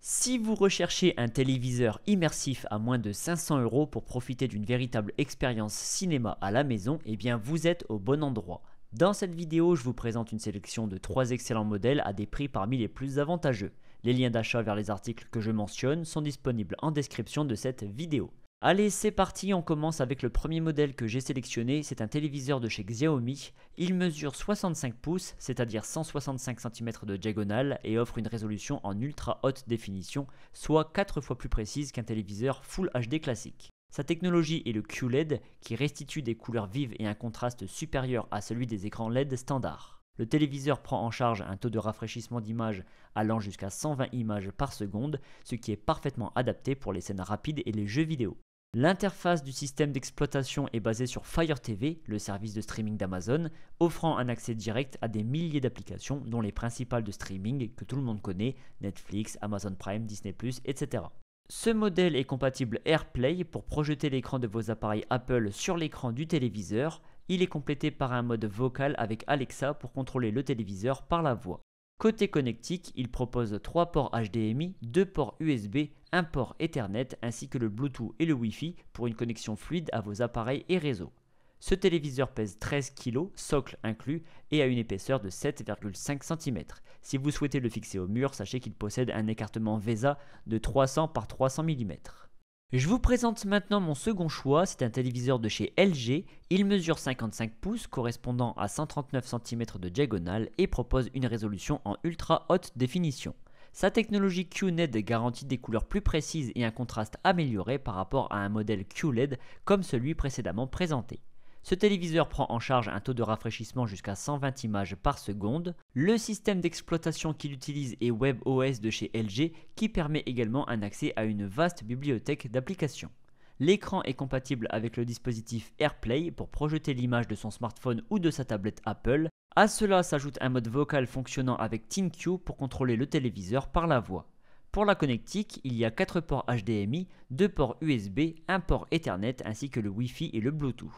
Si vous recherchez un téléviseur immersif à moins de 500 € pour profiter d'une véritable expérience cinéma à la maison, eh bien vous êtes au bon endroit. Dans cette vidéo, je vous présente une sélection de 3 excellents modèles à des prix parmi les plus avantageux. Les liens d'achat vers les articles que je mentionne sont disponibles en description de cette vidéo. Allez, c'est parti, on commence avec le premier modèle que j'ai sélectionné, c'est un téléviseur de chez Xiaomi. Il mesure 65 pouces, c'est-à-dire 165 cm de diagonale et offre une résolution en ultra haute définition, soit 4 fois plus précise qu'un téléviseur Full HD classique. Sa technologie est le QLED qui restitue des couleurs vives et un contraste supérieur à celui des écrans LED standards. Le téléviseur prend en charge un taux de rafraîchissement d'image allant jusqu'à 120 images par seconde, ce qui est parfaitement adapté pour les scènes rapides et les jeux vidéo. L'interface du système d'exploitation est basée sur Fire TV, le service de streaming d'Amazon, offrant un accès direct à des milliers d'applications, dont les principales de streaming que tout le monde connaît, Netflix, Amazon Prime, Disney+, etc. Ce modèle est compatible AirPlay pour projeter l'écran de vos appareils Apple sur l'écran du téléviseur. Il est complété par un mode vocal avec Alexa pour contrôler le téléviseur par la voix. Côté connectique, il propose 3 ports HDMI, 2 ports USB, un port Ethernet ainsi que le Bluetooth et le Wi-Fi pour une connexion fluide à vos appareils et réseaux. Ce téléviseur pèse 13 kg, socle inclus, et a une épaisseur de 7,5 cm. Si vous souhaitez le fixer au mur, sachez qu'il possède un écartement VESA de 300 par 300 mm. Je vous présente maintenant mon second choix, c'est un téléviseur de chez LG. Il mesure 55 pouces correspondant à 139 cm de diagonale et propose une résolution en ultra haute définition. Sa technologie QNED garantit des couleurs plus précises et un contraste amélioré par rapport à un modèle QLED comme celui précédemment présenté. Ce téléviseur prend en charge un taux de rafraîchissement jusqu'à 120 images par seconde. Le système d'exploitation qu'il utilise est WebOS de chez LG qui permet également un accès à une vaste bibliothèque d'applications. L'écran est compatible avec le dispositif AirPlay pour projeter l'image de son smartphone ou de sa tablette Apple. À cela s'ajoute un mode vocal fonctionnant avec ThinQ pour contrôler le téléviseur par la voix. Pour la connectique, il y a 4 ports HDMI, 2 ports USB, un port Ethernet ainsi que le Wi-Fi et le Bluetooth.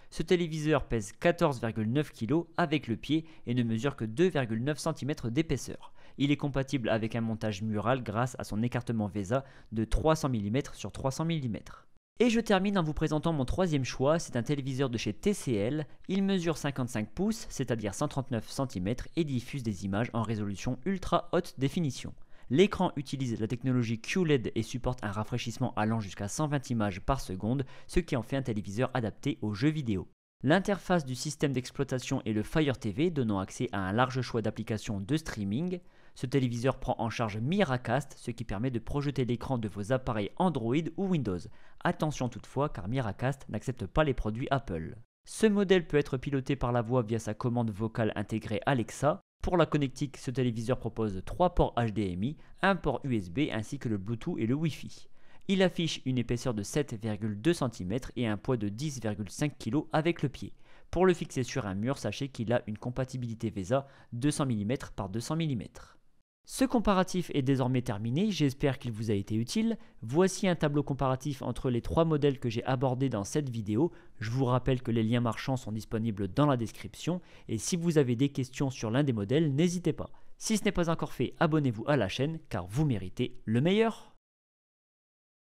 Ce téléviseur pèse 14,9 kg avec le pied et ne mesure que 2,9 cm d'épaisseur. Il est compatible avec un montage mural grâce à son écartement VESA de 300 mm sur 300 mm. Et je termine en vous présentant mon troisième choix, c'est un téléviseur de chez TCL. Il mesure 55 pouces, c'est-à-dire 139 cm et diffuse des images en résolution ultra haute définition. L'écran utilise la technologie QLED et supporte un rafraîchissement allant jusqu'à 120 images par seconde, ce qui en fait un téléviseur adapté aux jeux vidéo. L'interface du système d'exploitation est le Fire TV, donnant accès à un large choix d'applications de streaming. Ce téléviseur prend en charge Miracast, ce qui permet de projeter l'écran de vos appareils Android ou Windows. Attention toutefois, car Miracast n'accepte pas les produits Apple. Ce modèle peut être piloté par la voix via sa commande vocale intégrée Alexa. Pour la connectique, ce téléviseur propose 3 ports HDMI, un port USB ainsi que le Bluetooth et le Wi-Fi. Il affiche une épaisseur de 7,2 cm et un poids de 10,5 kg avec le pied. Pour le fixer sur un mur, sachez qu'il a une compatibilité VESA 200 mm par 200 mm. Ce comparatif est désormais terminé, j'espère qu'il vous a été utile. Voici un tableau comparatif entre les 3 modèles que j'ai abordés dans cette vidéo. Je vous rappelle que les liens marchands sont disponibles dans la description et si vous avez des questions sur l'un des modèles, n'hésitez pas. Si ce n'est pas encore fait, abonnez-vous à la chaîne car vous méritez le meilleur.